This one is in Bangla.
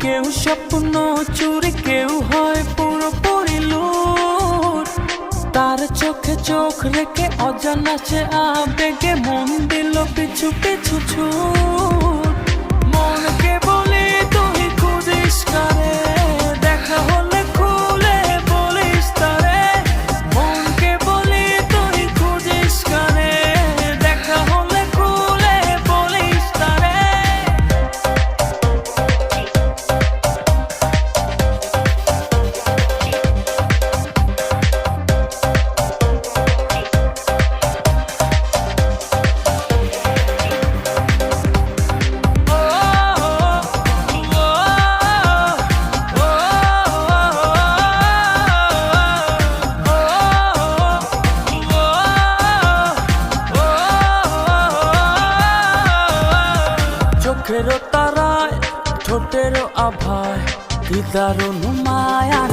কেউ স্বপ্ন চুরি, কেউ হয় পুরোপুরি লুট। তার চোখে চোখ রেখে অজানা সে আবেগে মন দিল পিছু পিছু ছুট। মনকে বলি তুই খুঁজিস কারে, দেখা হলে খুলে বলিস তারে। মনকে বলি তুই খুঁজিস কারে, দেখা হলে খুলে বলিস তারে। চোখেরও তারায় ঠোঁটেরও আভায় কি দারুণ মায়া।